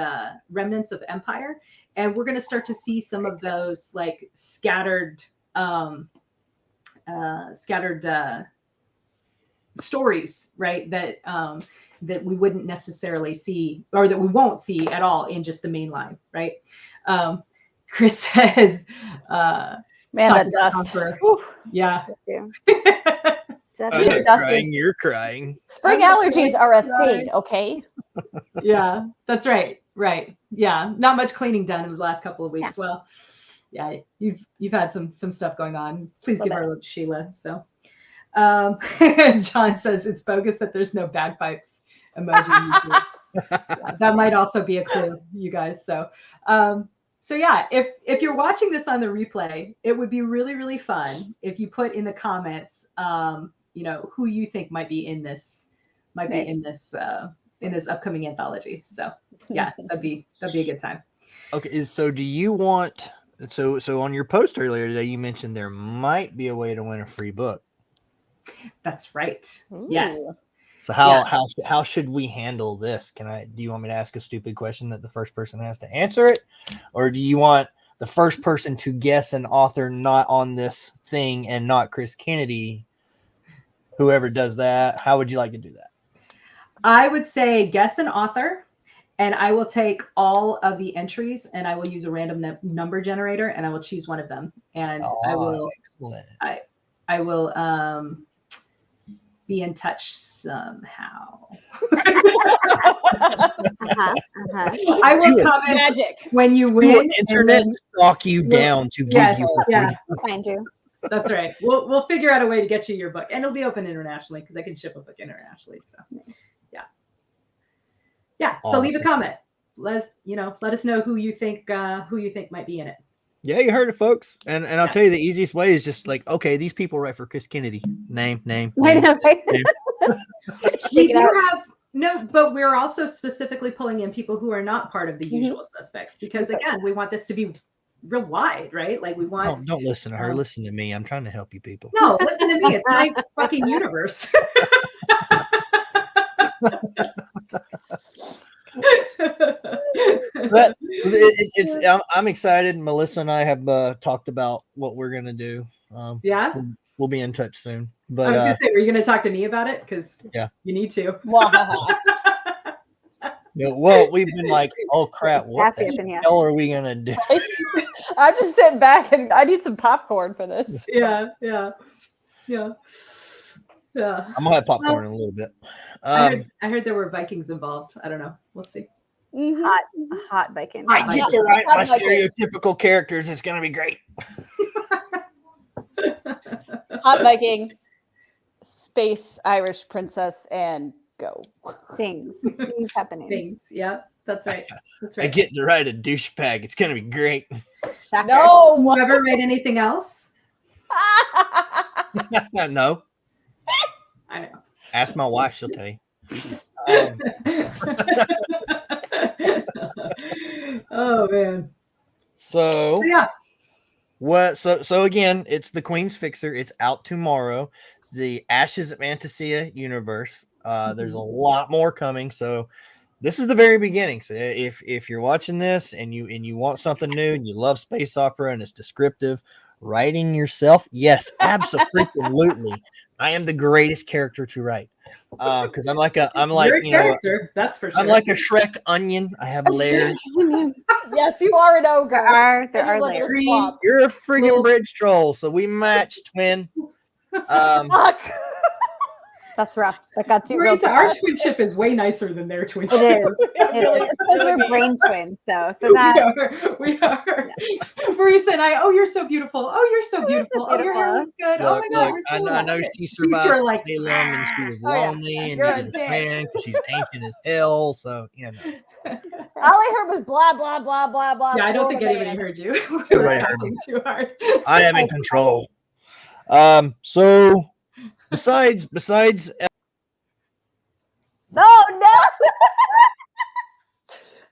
Remnants of Empire, and we're going to start to see some of those like scattered stories, right? That we wouldn't necessarily see, or that we won't see at all in just the main line, right? Chris says, man, that dust. Yeah. Definitely. It's crying, you're crying. Spring allergies are a thing, okay? Yeah, that's right. Right. Yeah. Not much cleaning done in the last couple of weeks. Yeah. Well, yeah, you've had some stuff going on. Please give our love to Sheila. So John says it's bogus that there's no bagpipes emoji. Yeah, that might also be a clue, you guys. So yeah, if you're watching this on the replay, it would be really, really fun if you put in the comments who you think might be in this in this upcoming anthology. So yeah, that'd be a good time. Okay, so do you want so on your post earlier today you mentioned there might be a way to win a free book. That's right. Ooh. Yes. So how should we handle this? Do you want me to ask a stupid question that the first person has to answer it? Or do you want the first person to guess an author not on this thing and not Chris Kennedy? Whoever does that, how would you like to do that? I would say guess an author, and I will take all of the entries and I will use a random number generator and I will choose one of them. And I will be in touch somehow. I will comment magic when you win. Internet stalk you down to give you. Find you. That's right. We'll figure out a way to get you your book, and it'll be open internationally because I can ship a book internationally. So yeah. So leave a comment. Let us know who you think might be in it. Yeah, you heard it, folks. And I'll tell you the easiest way is just like, okay, these people write for Chris Kennedy. Name. I know, right? We do have but we're also specifically pulling in people who are not part of the usual suspects because again, we want this to be real wide, right? Like we want. Don't listen to her. Listen to me. I'm trying to help you people. No, listen to me. It's my fucking universe. But I'm excited. Melissa and I have talked about what we're gonna do. We'll be in touch soon. But I was gonna say, were you gonna talk to me about it? Because you need to. Well, we've been like, oh crap, what the hell are we gonna do? I'm just sitting back and I need some popcorn for this. Yeah. I'm gonna have popcorn in a little bit. I heard there were Vikings involved. I don't know. We'll see. Hot Viking. I get to write my stereotypical characters. It's gonna be great. Hot Viking, space Irish princess, and go. Things happening. Things. Yeah, that's right. That's right. I get to write a douchebag. It's gonna be great. Shocker. No. You ever read anything else? No. I know. Ask my wife; she'll tell you. Oh man. So yeah. What? So again, it's the Queen's Fixer. It's out tomorrow. It's the Ashes of Antasia universe. There's a lot more coming. So this is the very beginning. So if you're watching this and you want something new and you love space opera and it's descriptive, writing yourself, yes, absolutely. I am the greatest character to write. Because I'm like character, that's for sure. I'm like a Shrek onion. I have layers. Yes, you are an ogre. There are layers. You're a friggin' bridge troll, so we match, twin. That's rough. That got too real. Our twinship is way nicer than their twinship. It is. It's because we're brain twins, though. So that we are. Marisa and I. Oh, you're so beautiful. Oh, you're so beautiful. Oh, your hair looks good. Oh my God, you're so I know she survived Salem and she was lonely and needed a man because she's ancient as hell. So All I heard was blah blah blah blah blah. Yeah, I don't think anybody heard you. We were laughing too hard. I am in control. So. Besides. Oh no!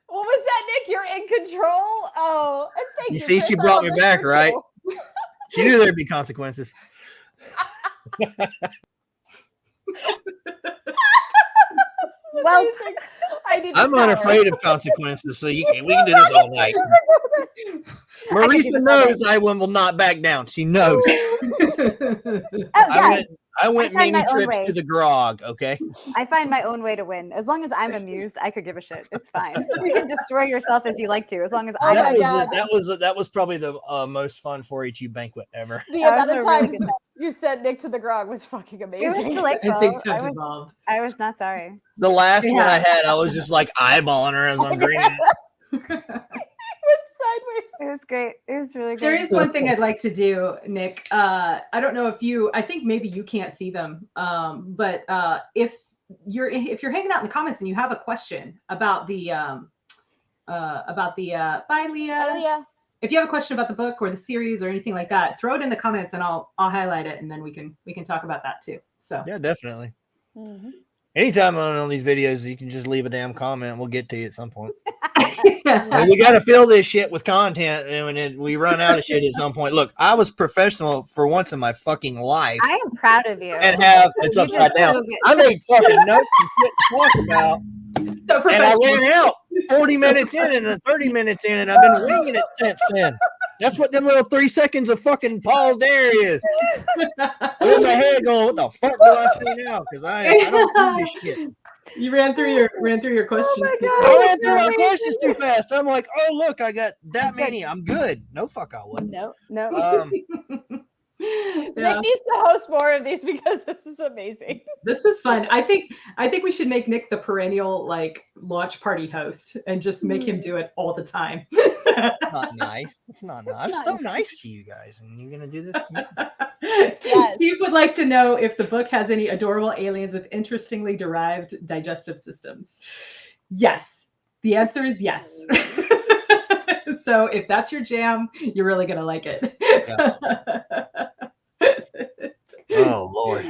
What was that, Nick? You're in control. Oh, thank you. You see, she brought me back, right? She knew there'd be consequences. Well, I'm unafraid of consequences, so we can do this all night. Marisa knows I will not back down. She knows. I went many trips to the grog, okay? I find my own way to win. As long as I'm amused, I could give a shit. It's fine. You can destroy yourself as you like to, as long as that was probably the most fun 4-H banquet ever. The amount of times you sent Nick to the grog was fucking It was amazing. delightful. And things have evolved. I was not sorry. The last one I had, I was just like eyeballing her as I'm drinking it. Went sideways. It was great. It was really There good. is one thing I'd like to do, Nick. I don't know if I think maybe you can't see them. But if you're hanging out in the comments and you have a question about the bye, Leah. Oh, yeah. If you have a question about the book or the series or anything like that, throw it in the comments and I'll highlight it, and then we can talk about that too. So Yeah, definitely. Mm-hmm. Anytime on these videos, you can just leave a damn comment. We'll get to you at some point. yeah. I mean, we got to fill this shit with content, and we run out of shit at some point. Look, I was professional for once in my fucking life. I am proud of you. And it's upside down. I made fucking notes and shit to talk about. So And I ran out 40 minutes in and 30 minutes in, and I've been winging it since then. That's what them little 3 seconds of fucking pause there is. I'm in my head going, what the fuck do I say now? Because I don't do this shit. You ran through your questions. my too God. I fast. ran through my questions too fast. I'm like, oh, look, I got that That's good. many. I'm good. No, fuck, I wouldn't. No. Yeah. Nick needs to host more of these because this is amazing. This is fun. I think we should make Nick the perennial like launch party host and just make him do it all the time. Not nice. It's not nice. I'm so nice to you guys, and you're gonna do this to me. Yes. Steve would like to know if the book has any adorable aliens with interestingly derived digestive systems. Yes. The answer is yes. So if that's your jam, you're really gonna like it. Yeah. Oh Lord.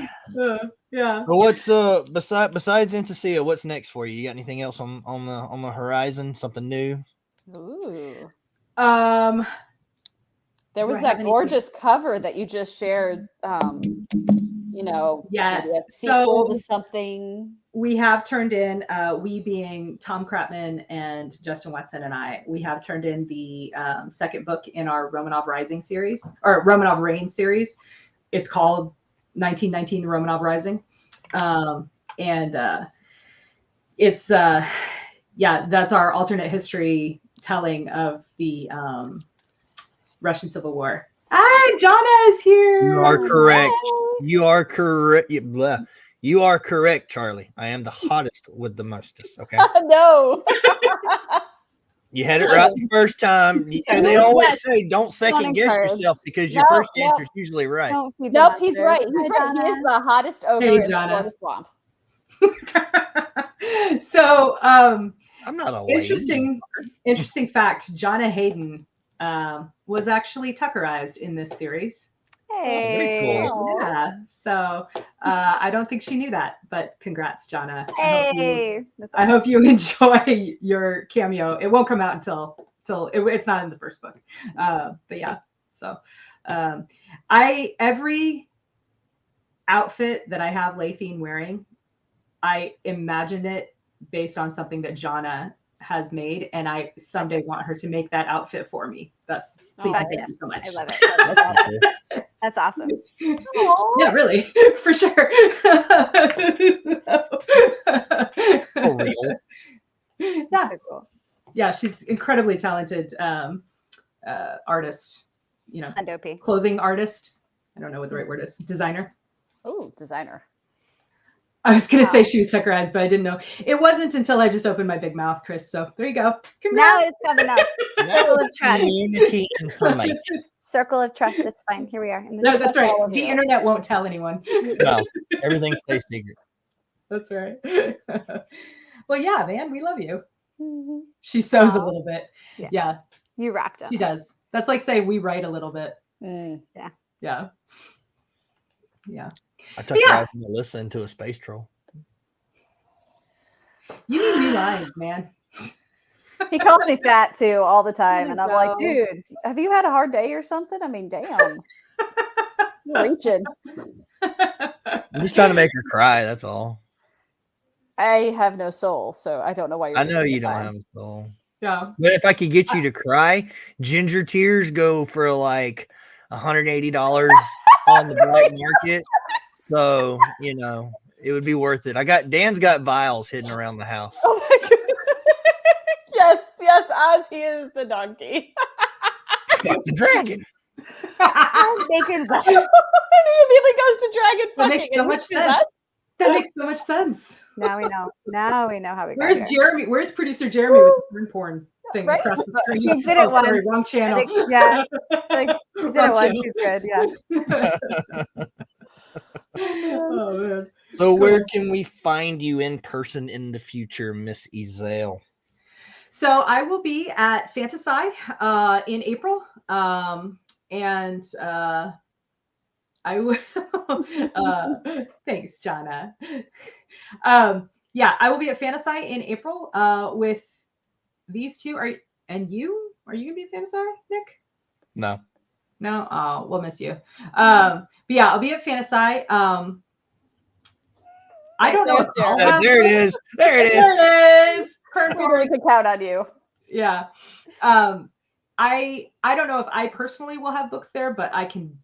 Yeah. Well, what's besides Inticia, what's next for you? You got anything else on the horizon? Something new? Ooh. Um, There Do was I have that anything? gorgeous cover that you just shared. You know, Yes. maybe a sequel to So something. we have turned in, we being Tom Kratman and Justin Watson and I, we have turned in the second book in our Romanov Rising series, or Romanov Reign series. It's called 1919 Romanov Rising. It's, that's our alternate history telling of the Russian Civil War. Hi, Jonna is here. You are correct. You are correct. You are correct, Charlie. I am the hottest with the mostest. Okay. No. You had it right the first time. They always say don't second guess yourself because your first answer is usually right. Nope, he's right. He's right. He is the hottest ogre in the swamp. So, I'm not a lady. interesting fact. Jonna Hayden was actually Tuckerized in this series. Hey. Very cool. Yeah. So I don't think she knew that, but congrats, Jonna. Hey. I hope you enjoy your cameo. It won't come out until it's not in the first book. But yeah. So every outfit that I have Lathine wearing, I imagined it based on something that Jonna has made, and I someday want her to make that outfit for me. Please, thank you so much. I love it. That's awesome. Yeah, really, for sure. For real. Yeah, So cool. yeah, she's incredibly talented artist. You know, Dopey. clothing artist. I don't know what the right word is. Designer. Oh, designer. I was gonna say she was Tuckerized, but I didn't know. It wasn't until I just opened my big mouth, Chris. So there you go. Congrats. Now it's coming out. Circle of trust. Community information. Circle of trust. It's fine. Here we are. In No, that's right. all of The you. internet won't tell anyone. No, everything stays secret. That's right. Well, yeah, man, we love you. Mhm. She sews a Aw. little bit. Yeah. Yeah, You rocked them. she does. That's like say we write a little bit. Mm. Yeah. Yeah. I took Melissa into a space troll. You need new lines, man. He calls me fat too all the time, and I'm like, No. dude, have you had a hard day or something? I mean, damn. You're reaching. I'm just trying to make her cry. That's all. I have no soul, so I don't know why you're. I know wasting you your don't time. have a soul. Yeah. But if I could get you to cry, ginger tears go for like $180 on the black market. So, you know, it would be worth it. Dan's got vials hidden around the house. Oh my god. Yes, as he is the donkey. Fuck the dragon. Bacon. Oh my he immediately goes to dragon That fucking. makes so much sense. That makes so much sense. Now we know. Now we know how we got Where's here. Jeremy? Where's producer Jeremy with the porn thing Right? across the screen? He did it once. Sorry, wrong channel. Yeah. Like, he did it Wrong once. channel. He's good. Yeah. Oh man. So where can we find you in person in the future, Miss Ezell? So I will be at Fantasy in April, and I will. Thanks, Jana. Yeah, I will be at Fantasy in April with these two. Are you gonna be at Fantasy, Nick? No. No. Oh, we'll miss you. But yeah, I'll be at Fantasy. I don't know. There it is. There it is. There it is. We can count on you. Yeah. I don't know if I personally will have books there, but I can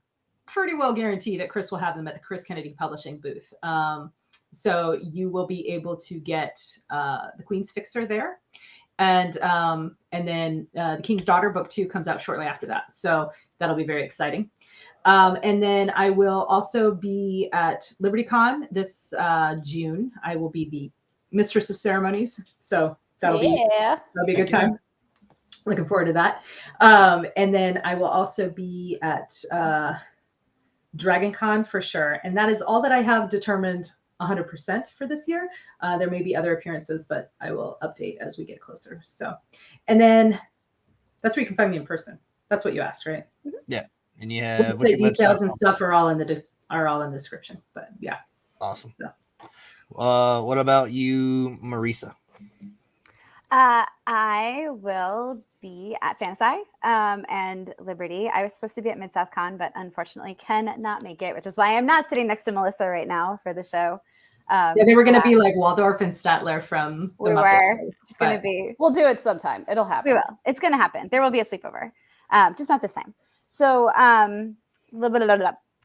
pretty well guarantee that Chris will have them at the Chris Kennedy Publishing booth. So you will be able to get the Queen's Fixer there. And then the King's Daughter book 2 comes out shortly after that. So that'll be very exciting. And then I will also be at LibertyCon this June. I will be the Mistress of Ceremonies. So that'll be a good time. Looking forward to that. And then I will also be at DragonCon for sure. And that is all that I have determined 100% for this year. There may be other appearances, but I will update as we get closer. So, and then that's where you can find me in person. That's what you asked, right? Yeah. And you have the details and stuff are all in the description. But yeah. Awesome. So. What about you, Marisa? I will be at Fantasy and Liberty. I was supposed to be at Mid-South Con, but unfortunately cannot make it, which is why I'm not sitting next to Melissa right now for the show. Yeah, they were going to be like Waldorf and Statler from the Muppets. It's going to be. We'll do it sometime. It'll happen. We will. It's going to happen. There will be a sleepover, just not this time. So,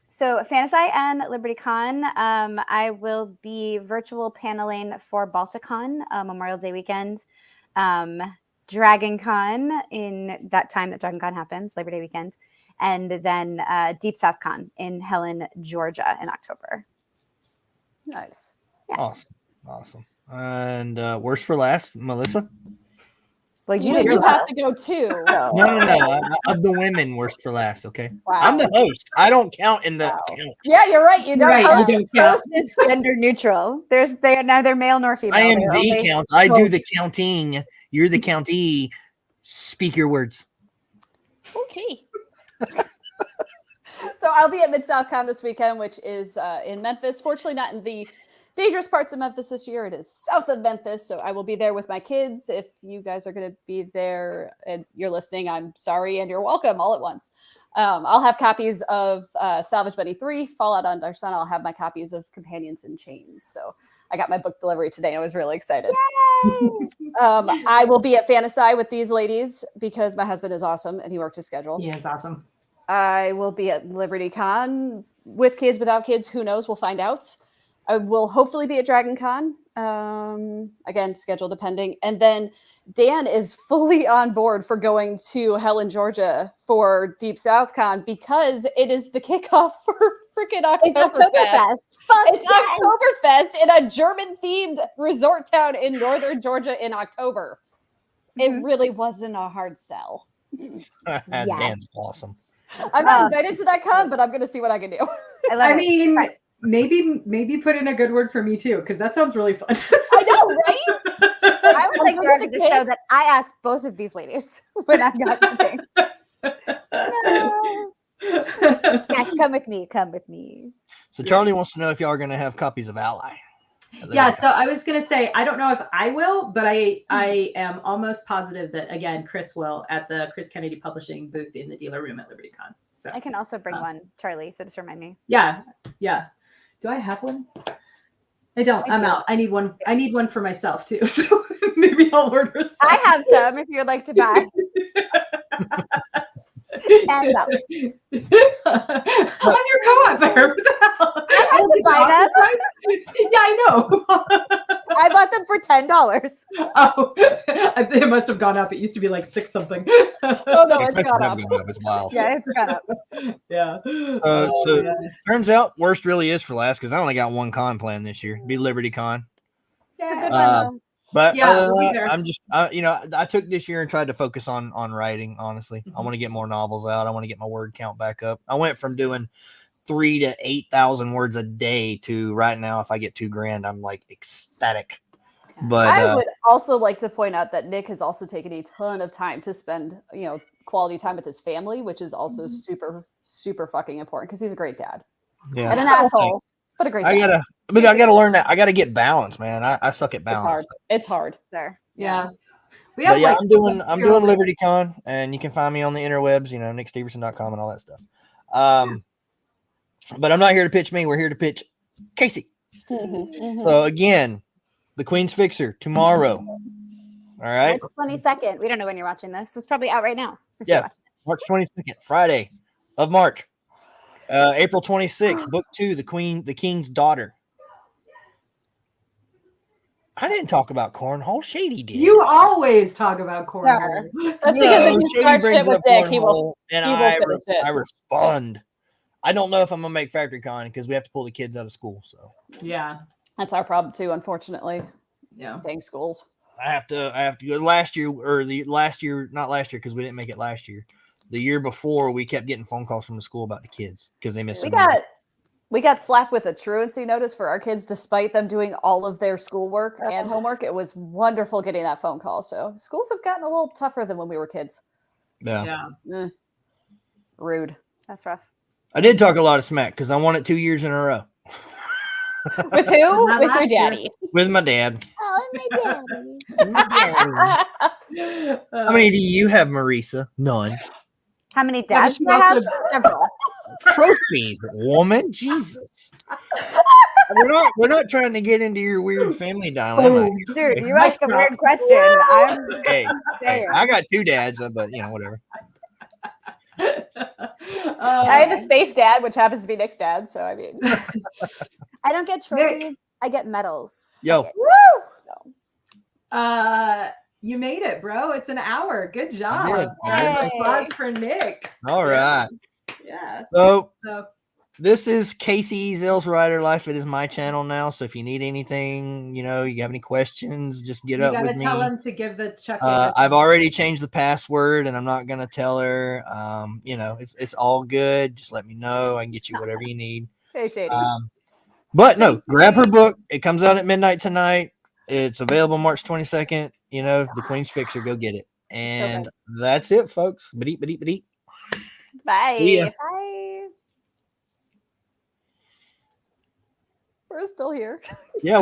so Fantasy and LibertyCon, I will be virtual paneling for Balticon Memorial Day weekend. DragonCon in that time that DragonCon happens, Labor Day weekend, and then Deep South Con in Helen, Georgia in October. Nice. Yeah. Awesome. And worst for last, Melissa? Well, you have to go too. No. Of the women, worst for last, okay? Wow. I'm the host. I don't count in the count. Yeah, you're right. You don't count. Host is gender neutral. They are neither male nor female. I am the count. I do the counting. You're the countee. Speak your words. Okay. So I'll be at Mid-South Con this weekend, which is in Memphis. Fortunately, not in the dangerous parts of Memphis this year. It is south of Memphis. So I will be there with my kids. If you guys are going to be there and you're listening, I'm sorry and you're welcome all at once. I'll have copies of Salvage Buddy 3, Fallout Under Sun. I'll have my copies of Companions in Chains. So I got my book delivery today. I was really excited. I will be at Fantasy with these ladies because my husband is awesome and he worked his schedule. He is awesome. I will be at LibertyCon with kids, without kids. Who knows? We'll find out. I will hopefully be at DragonCon. Again, schedule depending. And then Dan is fully on board for going to Helen, Georgia for Deep South Con because it is the kickoff for freaking Oktoberfest. It's Oktoberfest. It's Oktoberfest in a German-themed resort town in northern Georgia in October. It really wasn't a hard sell. Dan's awesome. I'm not invited to that con, but I'm going to see what I can do. I mean, maybe put in a good word for me too, because that sounds really fun. I know, right? I would like to show that I asked both of these ladies when I got the thing. No. Yes, come with me. Come with me. So Charlie wants to know if y'all are going to have copies of Ally. Yeah, so I was going to say, I don't know if I will, but I am almost positive that, again, Chris will at the Chris Kennedy Publishing booth in the dealer room at LibertyCon. So I can also bring one, Charlie, so just remind me. Yeah. Do I have one? I don't. I'm out. I need one. I need one for myself too. So maybe I'll order some. I have some if you would like to buy. $10. On your co-op fair. What the hell? I had to buy them. Yeah, I know. I bought them for $10. Oh, it must have gone up. It used to be like 6 something. Oh no, The it's prices gone have up. gone up. It's wild. Yeah, it's gone up. Yeah. So Yeah. turns out worst really is for last because I only got one con planned this year. Be Liberty Con. It's a good Yeah. one though. But Yeah, other than we'll be that, there. I'm just, I took this year and tried to focus on writing. Honestly, I want to get more novels out. I want to get my word count back up. I went from doing 3,000 to 8,000 words a day to right now. If I get $2,000, I'm like ecstatic. But I would also like to point out that Nick has also taken a ton of time to spend, quality time with his family, which is also super, super fucking important because he's a great dad yeah, and an asshole, but a great dad. I gotta learn that. I gotta get balance, man. I suck at It's balance. hard. It's hard. Sure. Yeah. But yeah, I'm doing LibertyCon, and you can find me on the interwebs, nicksteverson.com and all that stuff. But I'm not here to pitch me. We're here to pitch Casey. So again, the Queen's Fixer tomorrow. All right. March 22nd. We don't know when you're watching this. It's probably out right now. Yeah. March 22nd, Friday of March. April 26th, book 2, the King's Daughter. I didn't talk about cornhole. Shady did. You always talk about cornhole. That's because if you start shit with Nick, he will I finish it. respond. I don't know if I'm gonna make FactoryCon because we have to pull the kids out of school. So Yeah. That's our problem too, unfortunately. Yeah. Dang schools. I have to go not last year because we didn't make it last year. The year before, we kept getting phone calls from the school about the kids because they missed. We got slapped with a truancy notice for our kids, despite them doing all of their schoolwork and homework. It was wonderful getting that phone call. So schools have gotten a little tougher than when we were kids. Yeah. Rude. That's rough. I did talk a lot of smack because I won it 2 years in a row. With who? With your daddy. With my dad. Oh, my daddy. How many do you have, Marisa? None. How many dads do I have? Several. Trophies, woman. Jesus. We're not trying to get into your weird family dilemma. Dude, you asked a weird question. Hey, I got 2 dads, but whatever. I have a space dad, which happens to be Nick's dad. So I mean, I don't get trophies. I get medals. Yo. Woo! You made it, bro. It's an hour. Good job. Hey. Applause for Nick. All right. Yeah. So this is Casey Zell's Writer Life. It is my channel now. So if you need anything, you have any questions, just get up with me. You gotta tell him to give the check. I've already changed the password, and I'm not gonna tell her. It's all good. Just let me know. I can get you whatever you need. Hey, Shady. But no, grab her book. It comes out at midnight tonight. It's available March 22nd. The Queen's Fixer. Go get it. And that's it, folks. Ba-deep. Bye. See ya. Bye. We're still here. Yeah.